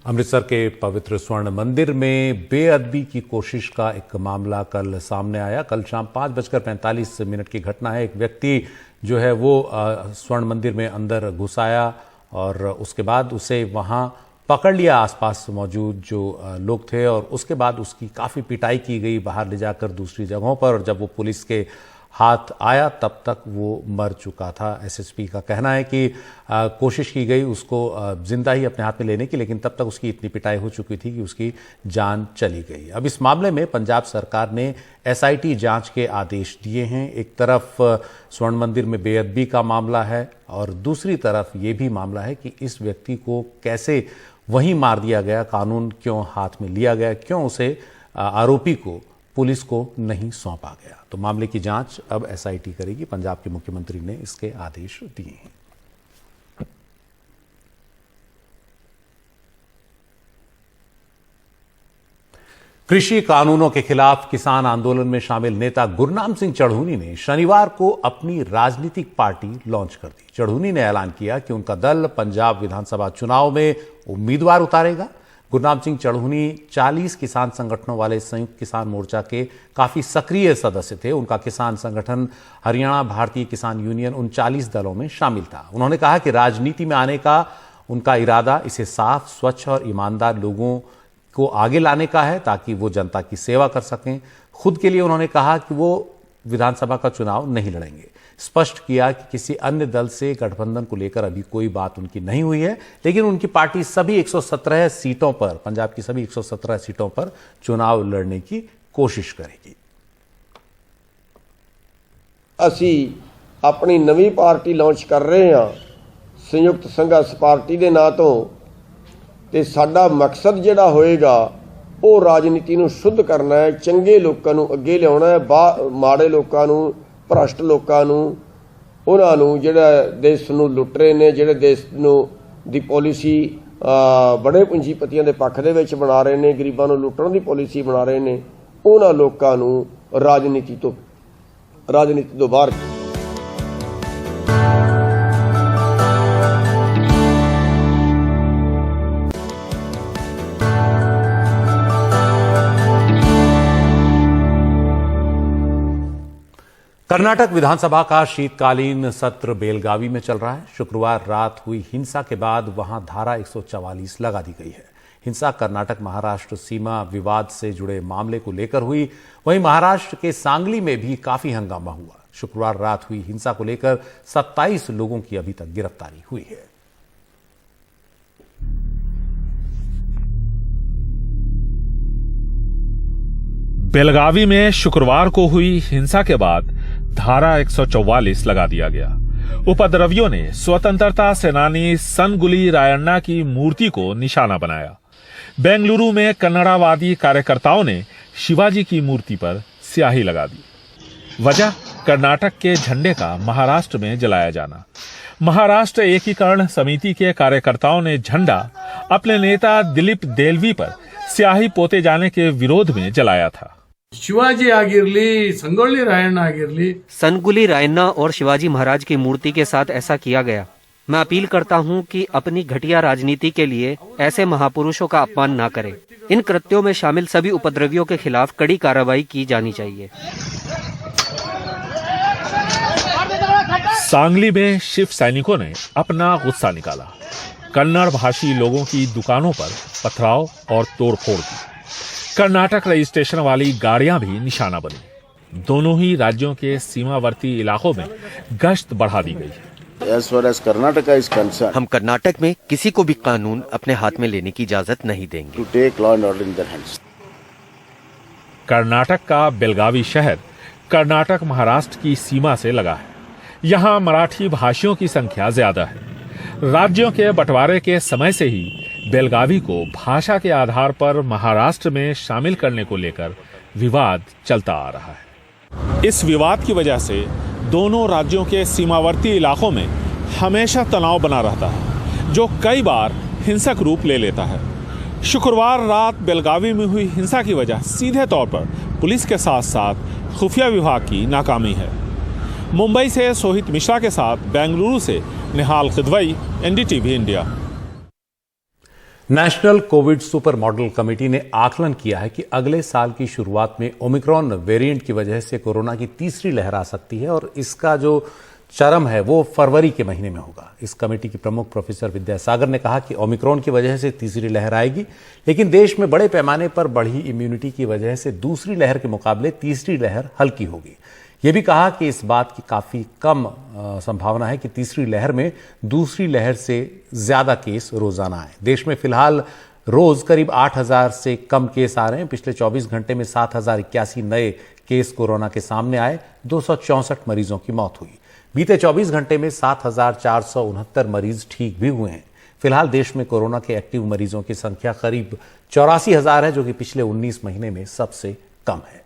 अमृतसर के पवित्र स्वर्ण मंदिर में बेअदबी की कोशिश का एक मामला कल सामने आया। कल शाम 5:45 की घटना है। एक व्यक्ति जो है वो स्वर्ण मंदिर में अंदर घुस आया और उसके बाद उसे वहां पकड़ लिया आसपास मौजूद जो लोग थे और उसके बाद उसकी काफ़ी पिटाई की गई बाहर ले जाकर दूसरी जगहों पर। और जब वो पुलिस के हाथ आया तब तक वो मर चुका था। एसएसपी का कहना है कि कोशिश की गई उसको जिंदा ही अपने हाथ में लेने की, लेकिन तब तक उसकी इतनी पिटाई हो चुकी थी कि उसकी जान चली गई। अब इस मामले में पंजाब सरकार ने एसआईटी जांच के आदेश दिए हैं। एक तरफ स्वर्ण मंदिर में बेअदबी का मामला है और दूसरी तरफ ये भी मामला है कि इस व्यक्ति को कैसे वहीं मार दिया गया, कानून क्यों हाथ में लिया गया, क्यों उसे आरोपी को पुलिस को नहीं सौंपा गया। तो मामले की जांच अब एसआईटी करेगी। पंजाब के मुख्यमंत्री ने इसके आदेश दिए हैं। कृषि कानूनों के खिलाफ किसान आंदोलन में शामिल नेता गुरनाम सिंह चढ़ूनी ने शनिवार को अपनी राजनीतिक पार्टी लॉन्च कर दी। चढ़ूनी ने ऐलान किया कि उनका दल पंजाब विधानसभा चुनाव में उम्मीदवार उतारेगा। गुरनाम सिंह चढ़ूनी 40 किसान संगठनों वाले संयुक्त किसान मोर्चा के काफी सक्रिय सदस्य थे। उनका किसान संगठन हरियाणा भारतीय किसान यूनियन उन 40 दलों में शामिल था। उन्होंने कहा कि राजनीति में आने का उनका इरादा इसे साफ, स्वच्छ और ईमानदार लोगों को आगे लाने का है ताकि वो जनता की सेवा कर सकें। खुद के लिए उन्होंने कहा कि वो विधानसभा का चुनाव नहीं लड़ेंगे। स्पष्ट किया कि किसी अन्य दल से गठबंधन को लेकर अभी कोई बात उनकी नहीं हुई है, लेकिन उनकी पार्टी सभी 117 सीटों पर, पंजाब की सभी 117 सीटों पर चुनाव लड़ने की कोशिश करेगी। असी अपनी नवी पार्टी लॉन्च कर रहे हैं संयुक्त संघर्ष पार्टी के नां तो, ते साडा मकसद जिहड़ा होएगा वो राजनीति नूं शुद्ध करना है, चंगे लोकां नूं अगे लियाउणा है, माड़े लोकां नूं, भ्रष्ट लोकां नूं, उन्हां नूं जिहड़ा देश नूं लुट रहे ने, जिहड़े देश नूं दी पॉलिसी बड़े पूंजीपतियां दे पक्ष दे विच बना रहे ने, गरीबां नूं लुट्टण दी पॉलिसी बना रहे ने, उन्हां लोकां नूं राजनीति तो बाहर। कर्नाटक विधानसभा का शीतकालीन सत्र बेलगावी में चल रहा है। शुक्रवार रात हुई हिंसा के बाद वहां धारा 144 लगा दी गई है। हिंसा कर्नाटक महाराष्ट्र सीमा विवाद से जुड़े मामले को लेकर हुई। वहीं महाराष्ट्र के सांगली में भी काफी हंगामा हुआ। शुक्रवार रात हुई हिंसा को लेकर 27 लोगों की अभी तक गिरफ्तारी हुई है। बेलगावी में शुक्रवार को हुई हिंसा के बाद धारा 144 लगा दिया गया। उपद्रवियों ने स्वतंत्रता सेनानी सनगुली रायण्णा की मूर्ति को निशाना बनाया। बेंगलुरु में कन्नड़ावादी कार्यकर्ताओं ने शिवाजी की मूर्ति पर स्याही लगा दी। वजह कर्नाटक के झंडे का महाराष्ट्र में जलाया जाना। महाराष्ट्र एकीकरण समिति के कार्यकर्ताओं ने झंडा अपने नेता दिलीप देलवी पर स्याही पोते जाने के विरोध में जलाया था। शिवाजी आगिरली, संगोली रायण्णा आगिरली, सनगुली रायण्णा और शिवाजी महाराज की मूर्ति के साथ ऐसा किया गया। मैं अपील करता हूं कि अपनी घटिया राजनीति के लिए ऐसे महापुरुषों का अपमान ना करें। इन कृत्यों में शामिल सभी उपद्रवियों के खिलाफ कड़ी कार्रवाई की जानी चाहिए। सांगली में शिव सैनिकों ने अपना गुस्सा निकाला। कन्नड़ भाषी लोगों की दुकानों पर पथराव और तोड़फोड़ की। कर्नाटक रजिस्ट्रेशन वाली गाड़ियां भी निशाना बनी। दोनों ही राज्यों के सीमावर्ती इलाकों में गश्त बढ़ा दी गई है। हम कर्नाटक में किसी को भी कानून अपने हाथ में लेने की इजाजत नहीं देंगे। कर्नाटक का बेलगावी शहर कर्नाटक महाराष्ट्र की सीमा से लगा है। यहाँ मराठी भाषियों की संख्या ज्यादा है। राज्यों के बंटवारे के समय से ही बेलगावी को भाषा के आधार पर महाराष्ट्र में शामिल करने को लेकर विवाद चलता आ रहा है। इस विवाद की वजह से दोनों राज्यों के सीमावर्ती इलाकों में हमेशा तनाव बना रहता है, जो कई बार हिंसक रूप ले लेता है। शुक्रवार रात बेलगावी में हुई हिंसा की वजह सीधे तौर पर पुलिस के साथ साथ खुफिया विभाग की नाकामी है। मुंबई से सोहित मिश्रा के साथ बेंगलुरु से Nihal Kidwai, NDTV India. National COVID super model committee ने आकलन किया है कि अगले साल की शुरुआत में ओमिक्रॉन वेरिएंट की वजह से कोरोना की तीसरी लहर आ सकती है और इसका जो चरम है वो फरवरी के महीने में होगा। इस कमेटी की प्रमुख प्रोफेसर विद्यासागर ने कहा कि ओमिक्रॉन की वजह से तीसरी लहर आएगी, लेकिन देश में बड़े पैमाने पर बढ़ी इम्यूनिटी की वजह से दूसरी लहर के मुकाबले तीसरी लहर हल्की होगी। ये भी कहा कि इस बात की काफी कम संभावना है कि तीसरी लहर में दूसरी लहर से ज्यादा केस रोजाना आए। देश में फिलहाल रोज करीब 8,000 से कम केस आ रहे हैं। पिछले 24 घंटे में 7,081 नए केस कोरोना के सामने आए, 264 मरीजों की मौत हुई। बीते 24 घंटे में 7,469 मरीज ठीक भी हुए हैं। फिलहाल देश में कोरोना के एक्टिव मरीजों की संख्या करीब 84,000 है, जो कि पिछले 19 महीने में सबसे कम है।